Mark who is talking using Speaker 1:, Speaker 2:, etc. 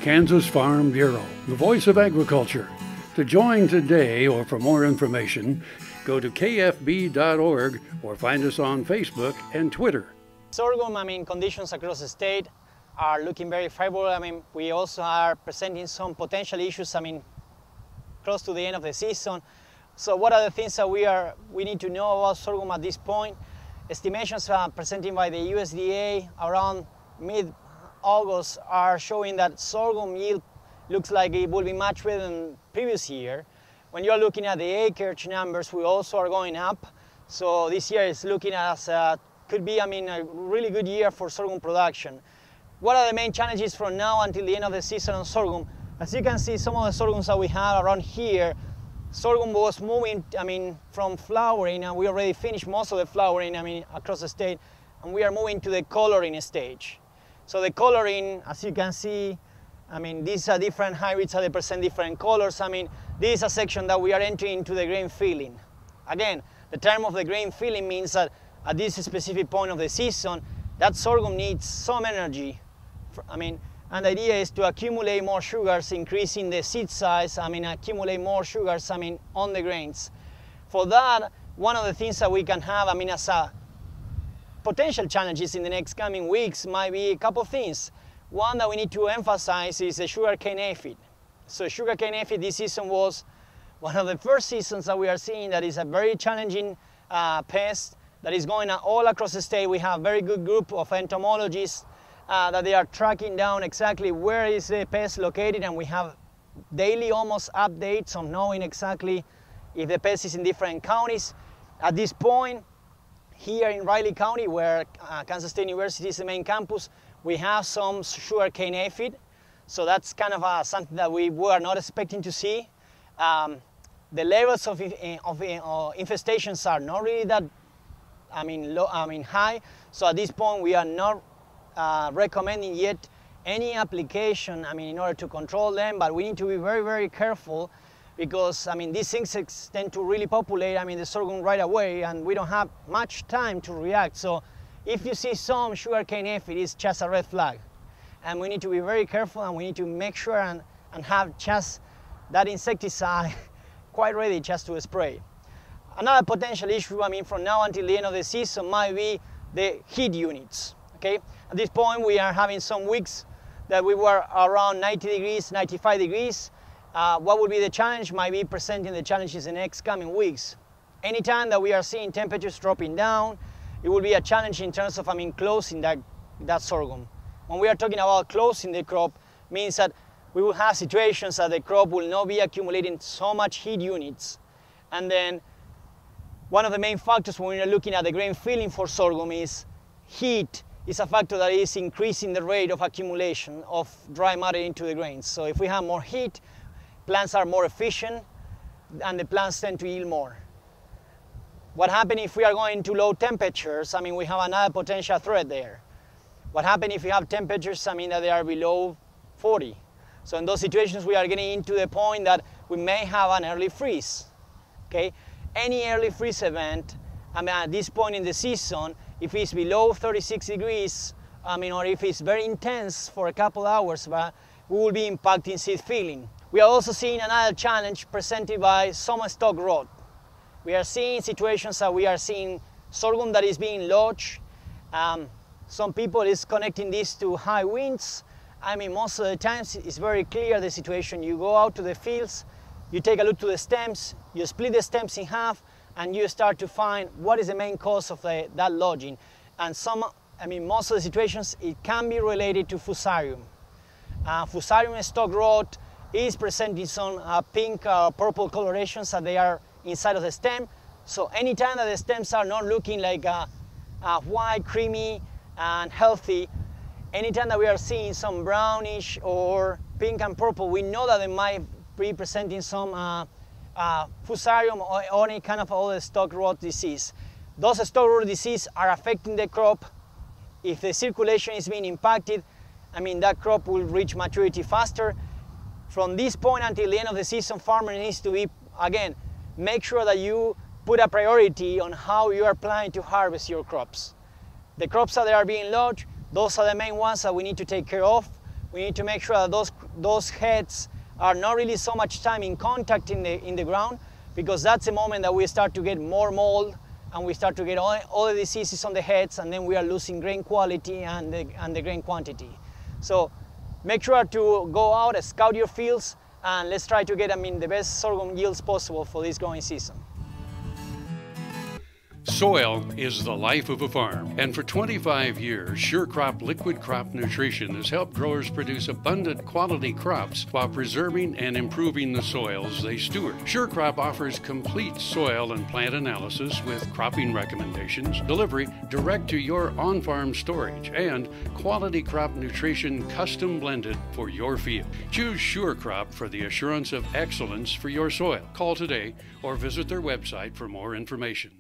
Speaker 1: Kansas Farm Bureau, the voice of agriculture. To join today or for more information, go to kfb.org or find us on Facebook and Twitter.
Speaker 2: Sorghum, conditions across the state are looking very favorable. We also are presenting some potential issues, close to the end of the season. So what are the things that we need to know about sorghum at this point? Estimations presented by the USDA around mid-August are showing that sorghum yield looks like it will be much better than previous year. When you're looking at the acreage numbers, we also are going up. So this year is looking as could be, a really good year for sorghum production. What are the main challenges from now until the end of the season on sorghum? As you can see, some of the sorghums that we have around here, sorghum was moving, from flowering, and we already finished most of the flowering, across the state, and we are moving to the coloring stage. So the coloring, as you can see, these are different hybrids that they present different colors. This is a section that we are entering into the grain filling. Again, the term of the grain filling means that at this specific point of the season, that sorghum needs some energy. And the idea is to accumulate more sugars, increasing the seed size, accumulate more sugars, on the grains. For that, one of the things that we can have, as a potential challenges in the next coming weeks might be a couple of things. One that we need to emphasize is the sugarcane aphid. So sugarcane aphid this season was one of the first seasons that we are seeing that is a very challenging pest that is going all across the state. We have a very good group of entomologists that they are tracking down exactly where is the pest located, and we have daily almost updates on knowing exactly if the pest is in different counties. At this point, here in Riley County, where Kansas State University is the main campus, we have some sugarcane aphid. So that's kind of something that we were not expecting to see. The levels of infestations are not really that high. So at this point, we are not recommending yet any application, in order to control them, but we need to be very, very careful because, these insects tend to really populate, the sorghum right away, and we don't have much time to react. So if you see some sugarcane aphid, it's just a red flag. And we need to be very careful, and we need to make sure and have just that insecticide quite ready just to spray. Another potential issue, from now until the end of the season might be the heat units, okay? At this point, we are having some weeks that we were around 90 degrees, 95 degrees. What would be the challenge? Might be presenting the challenges in the next coming weeks. Anytime that we are seeing temperatures dropping down, it will be a challenge in terms of, closing that sorghum. When we are talking about closing the crop, means that we will have situations that the crop will not be accumulating so much heat units. And then one of the main factors when we are looking at the grain filling for sorghum is heat is a factor that is increasing the rate of accumulation of dry matter into the grains. So if we have more heat, plants are more efficient and the plants tend to yield more. What happens if we are going to low temperatures? We have another potential threat there. What happens if we have temperatures, that they are below 40? So in those situations, we are getting into the point that we may have an early freeze, okay? Any early freeze event, at this point in the season, if it's below 36 degrees, or if it's very intense for a couple hours, we will be impacting seed filling. We are also seeing another challenge presented by some stalk rot. We are seeing situations that we are seeing sorghum that is being lodged. Some people is connecting this to high winds. Most of the times it's very clear the situation. You go out to the fields, you take a look to the stems, you split the stems in half, and you start to find what is the main cause of that lodging. And most of the situations, it can be related to Fusarium. Fusarium stalk rot is presenting some pink or purple colorations that they are inside of the stem. So anytime that the stems are not looking like white, creamy, and healthy, anytime that we are seeing some brownish or pink and purple, we know that they might be presenting some Fusarium or any kind of other stalk rot disease. Those stalk rot disease are affecting the crop. If the circulation is being impacted, that crop will reach maturity faster. From this point until the end of the season, farmer needs to be, again, make sure that you put a priority on how you are planning to harvest your crops. The crops that are being lodged, those are the main ones that we need to take care of. we need to make sure that those heads are not really so much time in contact in the ground, because that's the moment that we start to get more mold and we start to get all the diseases on the heads, and then we are losing grain quality and the grain quantity. So make sure to go out and scout your fields, and let's try to get the best sorghum yields possible for this growing season.
Speaker 1: Soil is the life of a farm, and for 25 years, SureCrop liquid crop nutrition has helped growers produce abundant quality crops while preserving and improving the soils they steward. SureCrop offers complete soil and plant analysis with cropping recommendations, delivery direct to your on-farm storage, and quality crop nutrition custom blended for your field. Choose SureCrop for the assurance of excellence for your soil. Call today or visit their website for more information.